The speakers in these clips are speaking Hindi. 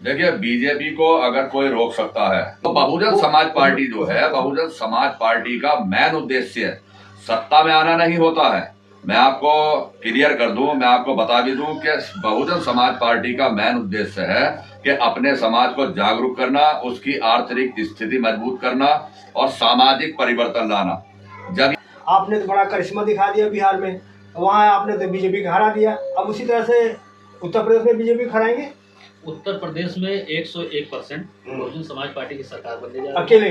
देखिए, बीजेपी को अगर कोई रोक सकता है तो बहुजन समाज पार्टी जो है, बहुजन समाज पार्टी का मेन उद्देश्य सत्ता में आना नहीं होता है। मैं आपको क्लियर कर दूं, मैं आपको बता भी दूं कि बहुजन समाज पार्टी का मेन उद्देश्य है कि अपने समाज को जागरूक करना, उसकी आर्थिक स्थिति मजबूत करना और सामाजिक परिवर्तन लाना। जब आपने तो बड़ा करिश्मा दिखा दिया बिहार में, वहाँ आपने तो बीजेपी को हरा दिया, अब उसी तरह से उत्तर प्रदेश में बीजेपी खराएंगे। उत्तर प्रदेश में 101% बहुजन समाज पार्टी की सरकार बनने जा रही है। अकेले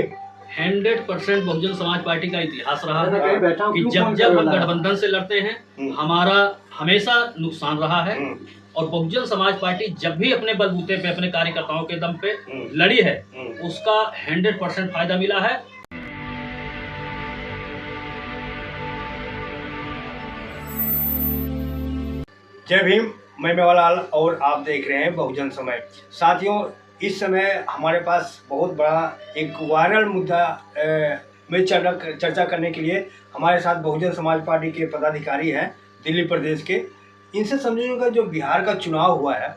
100% बहुजन समाज पार्टी का इतिहास रहा है कि जब जब हम गठबंधन से लड़ते हैं हमारा हमेशा नुकसान रहा है, और बहुजन समाज पार्टी जब भी अपने बलबूते पे, अपने कार्यकर्ताओं के दम पे लड़ी है, उसका 100% फायदा मिला है। जय भीम, मैं मेवालाल और आप देख रहे हैं बहुजन समय। साथियों, इस समय हमारे पास बहुत बड़ा एक वायरल मुद्दा में चर्चा करने के लिए हमारे साथ बहुजन समाज पार्टी के पदाधिकारी हैं दिल्ली प्रदेश के। इनसे समझिएगा, जो बिहार का चुनाव हुआ है,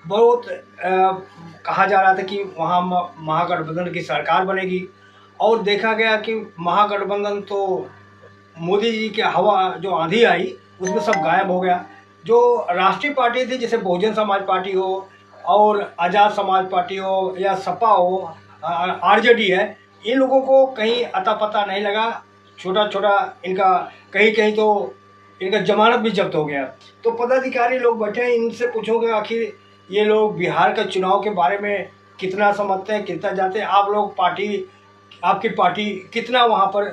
बहुत कहा जा रहा था कि वहाँ महागठबंधन की सरकार बनेगी, और देखा गया कि महागठबंधन तो मोदी जी की हवा जो आंधी आई उसमें सब गायब हो गया। जो राष्ट्रीय पार्टी थी, जैसे बहुजन समाज पार्टी हो और आज़ाद समाज पार्टी हो या सपा हो, आरजेडी है, इन लोगों को कहीं अता पता नहीं लगा। छोटा छोटा इनका कहीं कहीं तो इनका जमानत भी जब्त हो गया। तो पदाधिकारी लोग बैठे हैं, इनसे पूछोगे आखिर ये लोग बिहार के चुनाव के बारे में कितना समझते हैं, कितना जाते हैं। आप लोग पार्टी, आपकी पार्टी कितना वहाँ पर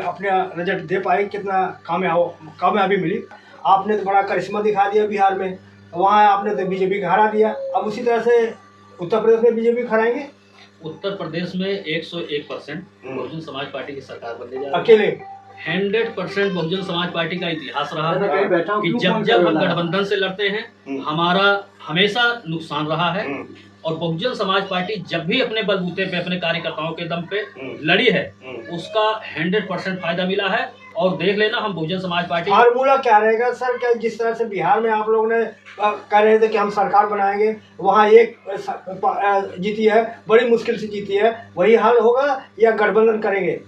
अपना रिजल्ट दे पाई, कितना कामयाबी मिली। आपने तो बड़ा करिश्मा दिखा दिया बिहार में, वहाँ आपने तो बीजेपी को हरा दिया, अब उसी तरह से उत्तर प्रदेश में बीजेपी खराएंगे। उत्तर प्रदेश में 101% बहुजन समाज पार्टी की सरकार बनने जा रही है। अकेले 100% बहुजन समाज पार्टी का इतिहास रहा है कि जब जब हम गठबंधन से लड़ते हैं हमारा हमेशा नुकसान रहा है, और बहुजन समाज पार्टी जब भी अपने बलबूते पे, अपने कार्यकर्ताओं के दम पे लड़ी है, उसका 100% फायदा मिला है। और देख लेना, हम बहुजन समाज पार्टी फार्मूला क्या रहेगा सर? क्या जिस तरह से बिहार में आप लोगों ने कह रहे थे कि हम सरकार बनाएंगे, वहाँ एक जीती है, बड़ी मुश्किल से जीती है, वही हाल होगा या गठबंधन करेंगे?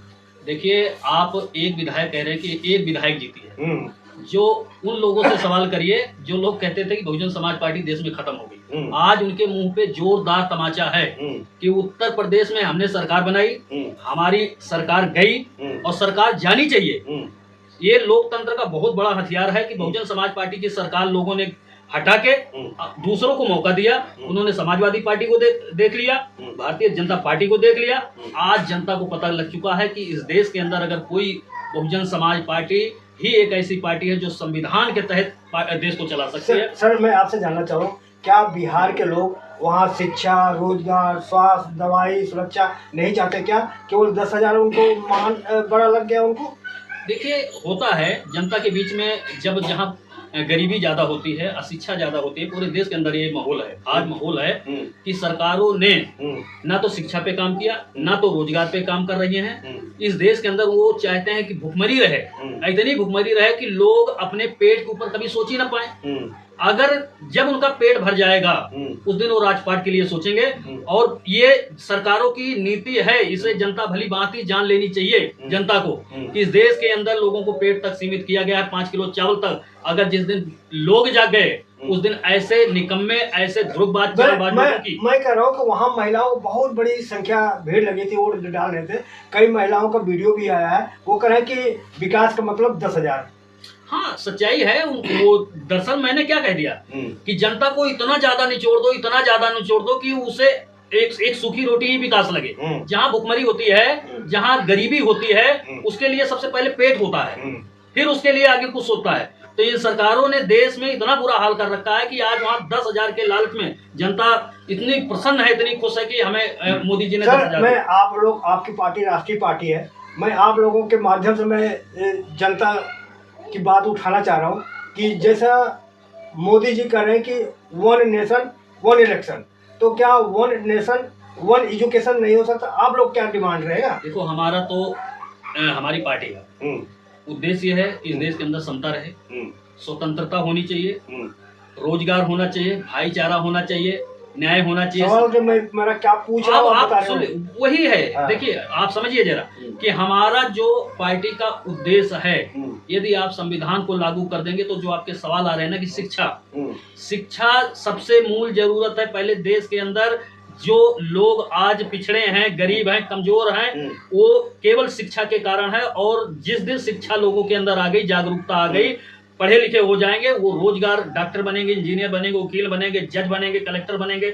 देखिए, आप एक विधायक कह रहे हैं कि एक विधायक जीती है। जो उन लोगों से सवाल करिए जो लोग कहते थे कि बहुजन समाज पार्टी देश में खत्म हो गई, आज उनके मुंह पे जोरदार तमाचा है कि उत्तर प्रदेश में हमने सरकार बनाई, हमारी सरकार गई और सरकार जानी चाहिए। ये लोकतंत्र का बहुत बड़ा हथियार है कि बहुजन समाज पार्टी की सरकार लोगों ने हटा के दूसरों को मौका दिया। उन्होंने समाजवादी पार्टी को देख लिया, भारतीय जनता पार्टी को देख लिया। आज जनता को पता लग चुका है कि इस देश के अंदर अगर कोई बहुजन समाज पार्टी ही एक ऐसी पार्टी है जो संविधान के तहत देश को चला सकती है। सर, मैं आपसे जानना चाह रहा हूँ, क्या बिहार के लोग वहाँ शिक्षा, रोजगार, स्वास्थ्य, दवाई, सुरक्षा नहीं चाहते क्या? केवल 10,000 उनको मान बड़ा लग गया उनको? देखिए, होता है जनता के बीच में, जब जहाँ गरीबी ज्यादा होती है, अशिक्षा ज्यादा होती है, पूरे देश के अंदर ये माहौल है। आज माहौल है कि सरकारों ने ना तो शिक्षा पे काम किया, ना तो रोजगार पे काम कर रही हैं। इस देश के अंदर वो चाहते हैं कि भुखमरी रहे, इतनी भुखमरी रहे कि लोग अपने पेट के ऊपर कभी सोच ही ना पाए। अगर जब उनका पेट भर जाएगा उस दिन वो राजपाट के लिए सोचेंगे। और ये सरकारों की नीति है, इसे जनता भली भांति जान लेनी चाहिए जनता को कि इस देश के अंदर लोगों को पेट तक सीमित किया गया है, 5 किलो चावल तक। अगर जिस दिन लोग जाग गए उस दिन ऐसे निकम्मे, ऐसे ध्रुवबाज की मैं कह रहा हूँ कि वहाँ महिलाओं को बहुत बड़ी संख्या भीड़ लगी थी, वोट डाल रहे थे। कई महिलाओं का वीडियो भी आया है, वो कह रहे हैं कि विकास का मतलब 10,000। हाँ, सच्चाई है। वो दरअसल मैंने क्या कह दिया कि जनता को इतना ज्यादा निचोड़ दो, इतना ज्यादा निचोड़ दो कि उसे एक सूखी रोटी ही विकास लगे। जहाँ भुखमरी होती है, जहाँ गरीबी होती है, उसके लिए सबसे पहले पेट होता है, फिर उसके लिए आगे कुछ होता है। तो इन सरकारों ने देश में इतना बुरा हाल कर रखा है कि आज वहाँ 10,000 के लालच में जनता इतनी प्रसन्न है, इतनी खुश है कि हमें मोदी जी ने 10,000। मैं आप लोग, आपकी पार्टी राष्ट्रीय पार्टी है, मैं आप लोगों के माध्यम से मैं जनता की बात उठाना चाह रहा हूँ कि जैसा मोदी जी कह रहे हैं कि 1 नेशन 1 इलेक्शन, तो क्या 1 नेशन 1 एजुकेशन नहीं हो सकता? आप लोग क्या डिमांड रहेगा? देखो, हमारा तो हमारी पार्टी का उद्देश्य है इस देश के अंदर समता रहे, स्वतंत्रता होनी चाहिए, रोजगार होना चाहिए, भाईचारा होना चाहिए, न्याय होना चाहिए। सवाल जो मेरा क्या पूछ रहा हूँ आप बता रहे हो। वही है। हाँ। देखिए आप समझिए जरा कि हमारा जो पार्टी का उद्देश्य है, यदि आप संविधान को लागू कर देंगे तो जो आपके सवाल आ रहे हैं ना कि शिक्षा सबसे मूल जरूरत है। पहले देश के अंदर जो लोग आज पिछड़े हैं, गरीब हैं, कमजोर हैं, वो केवल शिक्षा के कारण है। और जिस दिन शिक्षा लोगों के अंदर आ गई, जागरूकता आ गई, पढ़े लिखे हो जाएंगे, वो रोजगार, डॉक्टर बनेंगे, इंजीनियर बनेंगे, वकील बनेंगे, जज बनेंगे, कलेक्टर बनेंगे।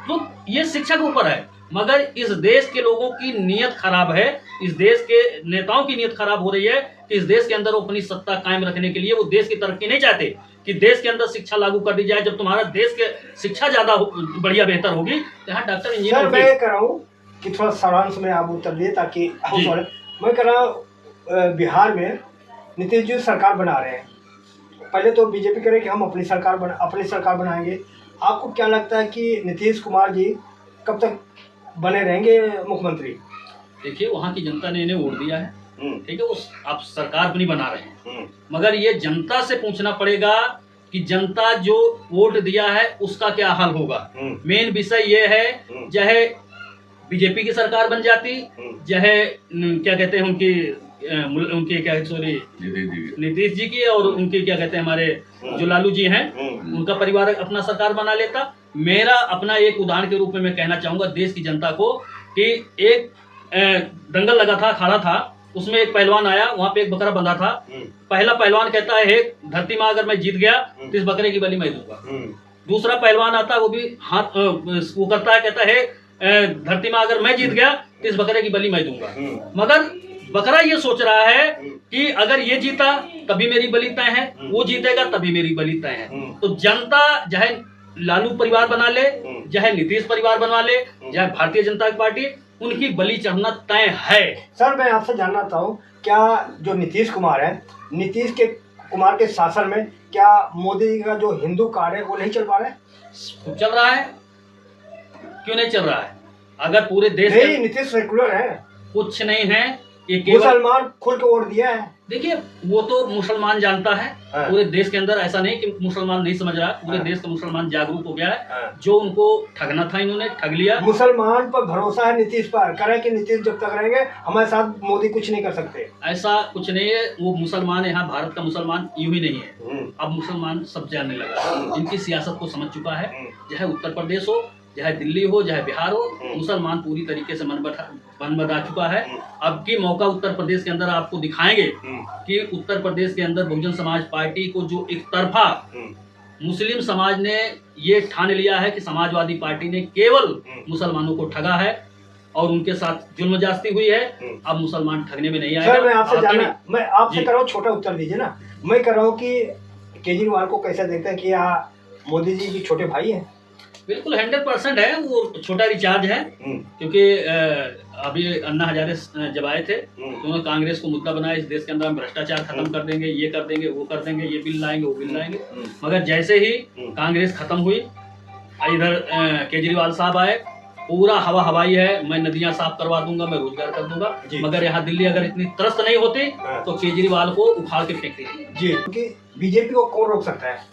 तो ये शिक्षा के ऊपर है। मगर इस देश के लोगों की नीयत खराब है, इस देश के नेताओं की नीयत खराब हो रही है कि इस देश के अंदर वो अपनी सत्ता कायम रखने के लिए वो देश की तरक्की नहीं चाहते कि देश के अंदर शिक्षा लागू कर दी जाए। जब तुम्हारा देश के शिक्षा ज्यादा बढ़िया बेहतर होगी तो यहाँ डॉक्टर इंजीनियर। मैं कह रहा हूँ कि थोड़ा सारांश में आप उत्तर दिए ताकि मैं कह रहा हूँ बिहार में नीतीश जी सरकार बना रहे हैं। पहले तो बीजेपी करे कि हम अपनी सरकार बनाएंगे। आपको क्या लगता है कि नीतीश कुमार जी कब तक बने रहेंगे मुख्यमंत्री? देखिए वहाँ की जनता ने इन्हें वोट दिया है, ठीक है, वो आप सरकार अपनी बना रहे हैं। मगर ये जनता से पूछना पड़ेगा कि जनता जो वोट दिया है उसका क्या हाल होगा। मेन विषय ये है, चाहे बीजेपी की सरकार बन जाती, चाहे क्या कहते हैं उनके क्या सॉरी नीतीश जी की, और उनके क्या कहते हैं हमारे जो लालू जी हैं, उनका परिवार अपना सरकार बना लेता। मेरा अपना एक उदाहरण के रूप में मैं कहना चाहूंगा देश की जनता को कि एक दंगल लगा था, अखाड़ा था, उसमें एक पहलवान आया, वहां पे एक बकरा बंधा था। पहला पहलवान कहता है धरती माँ अगर मैं जीत गया तो इस बकरे की बलि मैं दूंगा। दूसरा पहलवान आता है, वो भी हाथ वो करता है, कहता है धरती माँ अगर मैं जीत गया तो इस बकरे की बलि मैं दूंगा। मगर बकरा ये सोच रहा है कि अगर ये जीता तभी मेरी बलि तय है, वो जीतेगा तभी मेरी बलि तय है। तो जनता चाहे लालू परिवार बना ले, चाहे नीतीश परिवार बना ले, चाहे भारतीय जनता पार्टी, उनकी बलि चढ़ना तय है। सर मैं आपसे जानना चाहता हूँ, क्या जो नीतीश कुमार है, नीतीश कुमार के शासन में क्या मोदी जी का जो हिंदू कार्ड है वो नहीं चल पा रहा है? चल रहा है, क्यों नहीं चल रहा है? अगर पूरे देश नहीं, नीतीश सेकुलर है, कुछ नहीं है, मुसलमान खुल के वोट दिया है। देखिए वो तो मुसलमान जानता है, पूरे देश के अंदर ऐसा नहीं कि मुसलमान नहीं समझ रहा, पूरे देश का मुसलमान जागरूक हो गया है। जो उनको ठगना था इन्होंने ठग लिया। मुसलमान पर भरोसा है नीतीश पर, करें कि नीतीश जब तक रहेंगे हमारे साथ मोदी कुछ नहीं कर सकते। ऐसा कुछ नहीं है। वो मुसलमान यहाँ भारत का मुसलमान यूं ही नहीं है, अब मुसलमान सब जानने लगा, इनकी सियासत को समझ चुका है। चाहे उत्तर प्रदेश हो, चाहे दिल्ली हो, चाहे बिहार हो, मुसलमान पूरी तरीके से मन बना चुका है। अब की मौका उत्तर प्रदेश के अंदर आपको दिखाएंगे कि उत्तर प्रदेश के अंदर बहुजन समाज पार्टी को जो एक तरफा मुस्लिम समाज ने ये ठान लिया है कि समाजवादी पार्टी ने केवल मुसलमानों को ठगा है और उनके साथ जुल्म जास्ती हुई है। अब मुसलमान ठगने में नहीं आएगा। सर मैं आपसे कर रहा हूँ, छोटा उत्तर दीजिए ना। मैं कर रहा हूँ कि केजरीवाल को कैसा देखते हैं कि मोदी जी की छोटे भाई है? बिल्कुल 100% है, वो छोटा रिचार्ज है। क्योंकि अभी अन्ना हजारे जब आए थे तो उन्होंने कांग्रेस को मुद्दा बनाया, इस देश के अंदर हम भ्रष्टाचार खत्म कर देंगे, ये कर देंगे, वो कर देंगे, ये बिल लाएंगे, वो बिल लाएंगे। मगर जैसे ही कांग्रेस खत्म हुई, इधर केजरीवाल साहब आए, पूरा हवा हवाई है, मैं नदियां साफ करवा दूंगा, मैं रोजगार कर दूंगा। मगर यहाँ दिल्ली अगर इतनी त्रस्त नहीं होती तो केजरीवाल को उखाड़ के फेंक देती। जी, क्योंकि बीजेपी को कौन रोक सकता है?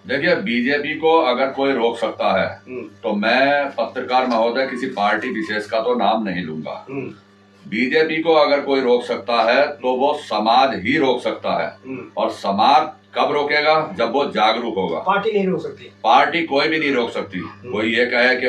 देखिए बीजेपी को अगर कोई रोक सकता है तो मैं पत्रकार महोदय किसी पार्टी विशेष का तो नाम नहीं लूंगा। बीजेपी को अगर कोई रोक सकता है तो वो समाज ही रोक सकता है। और समाज कब रोकेगा? जब वो जागरूक होगा। पार्टी नहीं रोक सकती, पार्टी कोई भी नहीं रोक सकती। कोई ये कहे कि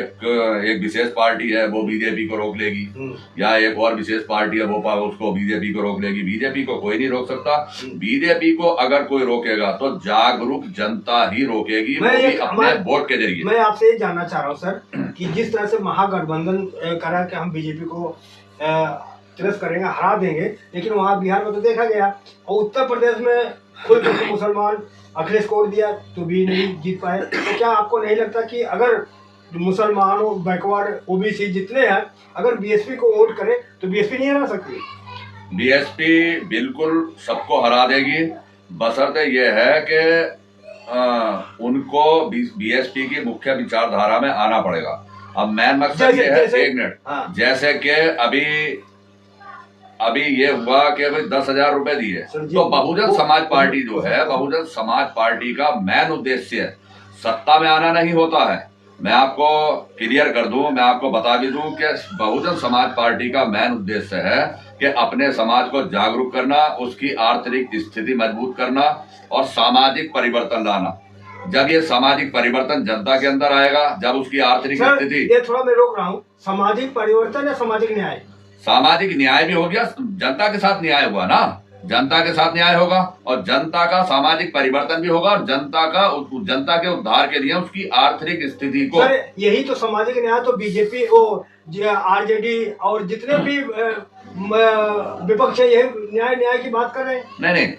एक विशेष पार्टी है वो बीजेपी को रोक लेगी, या एक और विशेष पार्टी है वो उसको बीजेपी को रोक लेगी। बीजेपी को कोई नहीं रोक सकता। बीजेपी को अगर कोई रोकेगा तो जागरूक जनता ही रोकेगी, वो भी अपने वोट के जरिए। मैं आपसे ये जानना चाह रहा हूँ सर कि जिस तरह से महागठबंधन करा कि हम बीजेपी को तिरस्कार करेंगे, हरा देंगे, लेकिन वहाँ बिहार में तो देखा गया और उत्तर प्रदेश में खुल करके मुसलमान अखिलेश को दिया तो भी नहीं जीत पाए। तो क्या आपको नहीं लगता कि अगर मुसलमान और बैकवर्ड ओबीसी जितने हैं, अगर बीएसपी को वोट करे तो बीएसपी नहीं हरा सकती? बीएसपी बिल्कुल सबको हरा देगी, बशर्ते ये है कि उनको बीएसपी की मुख्य विचारधारा में आना पड़ेगा। अब मेन मकसद ये है, एक मिनट, जैसे कि अभी ये हुआ कि भाई 10,000 रुपए दिए, तो बहुजन समाज पार्टी जो है, बहुजन समाज पार्टी का मेन उद्देश्य सत्ता में आना नहीं होता है। मैं आपको क्लियर कर दूं, मैं आपको बता भी दूं कि बहुजन समाज पार्टी का मेन उद्देश्य है कि अपने समाज को जागरूक करना, उसकी आर्थिक स्थिति मजबूत करना और सामाजिक परिवर्तन लाना। जब ये सामाजिक परिवर्तन जनता के अंदर आएगा, जब उसकी आर्थिक स्थिति, ये थोड़ा मैं रोक रहा हूँ, सामाजिक परिवर्तन या सामाजिक न्याय? सामाजिक न्याय भी हो गया, जनता के साथ न्याय हुआ ना, जनता के साथ न्याय होगा और जनता का सामाजिक परिवर्तन भी होगा और जनता के उद्धार के लिए उसकी आर्थिक स्थिति को। सर यही तो सामाजिक न्याय तो बीजेपी और आरजेडी और जितने भी विपक्ष है यही न्याय की बात कर रहे हैं। नहीं,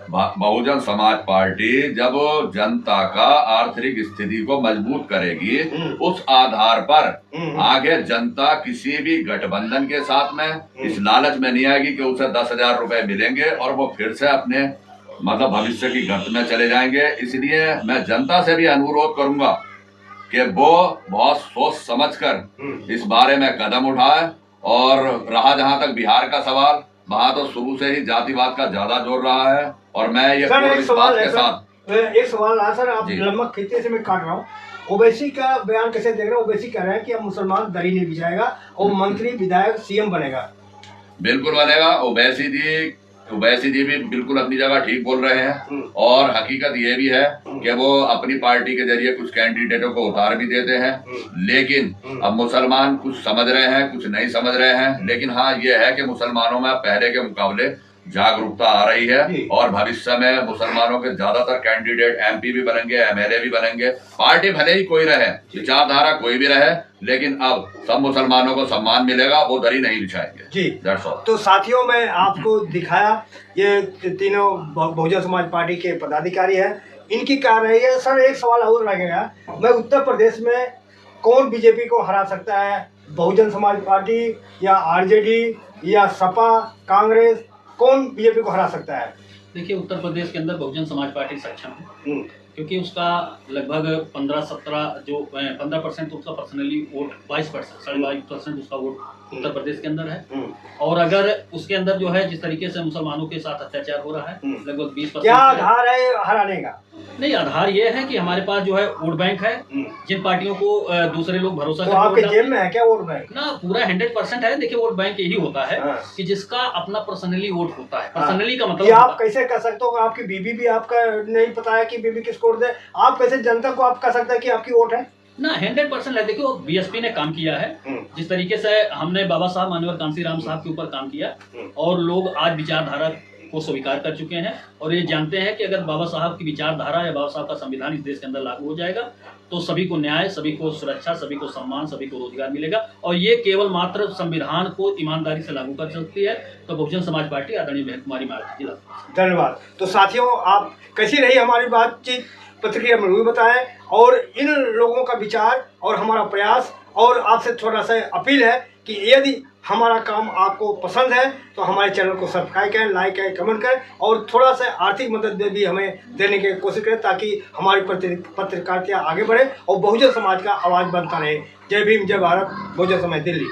बहुजन समाज पार्टी जब जनता का आर्थिक स्थिति को मजबूत करेगी, उस आधार पर आगे जनता किसी भी गठबंधन के साथ में इस लालच में नहीं आएगी कि उसे 10,000 रुपए मिलेंगे और वो फिर से अपने मतलब भविष्य की गर्त में चले जाएंगे। इसलिए मैं जनता से भी अनुरोध करूंगा कि वो बहुत सोच समझकर इस बारे में कदम उठाए। और रहा जहां तक बिहार का सवाल, वहां तो शुरू से ही जातिवाद का ज्यादा जोर रहा है और मैं ये एक सवाल रहा सर, आप लंबा खींचने से मैं काट रहा हूँ। ओवैसी का बयान कैसे देख रहे हैं? ओवैसी कह रहे हैं कि अब मुसलमान दरी नहीं बिछाएगा और मंत्री विधायक सीएम बनेगा। बिल्कुल बनेगा। ओवैसी जी भी बिल्कुल अपनी जगह ठीक बोल रहे हैं और हकीकत ये भी है कि वो अपनी पार्टी के जरिए कुछ कैंडिडेटों को उतार भी देते हैं, लेकिन अब मुसलमान कुछ समझ रहे हैं, कुछ नहीं समझ रहे हैं। लेकिन हाँ ये है कि मुसलमानों में पहले के मुकाबले जागरूकता आ रही है और भविष्य में मुसलमानों के ज्यादातर कैंडिडेट एमपी भी बनेंगे, एमएलए भी बनेंगे। पार्टी भले ही कोई रहे, विचारधारा कोई भी रहे, लेकिन अब सब मुसलमानों को सम्मान मिलेगा, वो दरी नहीं बिछाएंगे जी। तो साथियों मैं आपको दिखाया ये तीनों बहुजन समाज पार्टी के पदाधिकारी हैं, इनकी कार्रवाई है। सर एक सवाल और लगेगा, मैं उत्तर प्रदेश में कौन बीजेपी को हरा सकता है? बहुजन समाज पार्टी या आरजेडी या सपा, कांग्रेस, कौन बीजेपी को हरा सकता है? देखिए उत्तर प्रदेश के अंदर बहुजन समाज पार्टी सक्षम है क्योंकि उसका लगभग 15% उसका पर्सनली वोट, 22%, 22% उसका वोट उत्तर प्रदेश के अंदर है। और अगर उसके अंदर जो है जिस तरीके से मुसलमानों के साथ अत्याचार हो रहा है, लगभग 20%। क्या आधार है हराने का? नहीं, आधार ये है कि हमारे पास जो है वोट बैंक है, जिन पार्टियों को दूसरे लोग भरोसा करते हैं। आपके जेब में है क्या वोट बैंक? ना, पूरा 100% है। देखिए वोट बैंक यही होता है कि जिसका अपना पर्सनली वोट होता है। पर्सनली का मतलब आप कैसे कह सकते हो? आपकी बीबी भी आपका नहीं पता है कि बीबी किसको वोट दे? आप कैसे जनता को आप कह सकते हैं कि आपकी वोट है? ना 100% है। देखियो बीएसपी ने काम किया है, जिस तरीके से हमने बाबा साहब माननीय कांसीराम साहब के ऊपर काम किया और लोग आज विचारधारा को स्वीकार कर चुके हैं और ये जानते हैं कि अगर बाबा साहब की विचारधारा या बाबा साहब का संविधान इस देश के अंदर लागू हो जाएगा तो सभी को न्याय, सभी को सुरक्षा, सभी को सम्मान, सभी को रोजगार मिलेगा। और ये केवल मात्र संविधान को ईमानदारी से लागू कर सकती है। तो बहुजन समाज पार्टी आदरणीय बहन कुमारी मार्ग जिला। धन्यवाद। तो साथियों आप कैसी रही हमारी बातचीत, प्रतिक्रिया में भी बताएं और इन लोगों का विचार और हमारा प्रयास। और आपसे थोड़ा सा अपील है कि यदि हमारा काम आपको पसंद है तो हमारे चैनल को सब्सक्राइब करें, लाइक करें, कमेंट करें और थोड़ा सा आर्थिक मदद भी हमें देने की कोशिश करें ताकि हमारी पत्रकारिता आगे बढ़े और बहुजन समाज का आवाज़ बनता रहे। जय भीम, जय भारत, बहुजन समाज दिल्ली।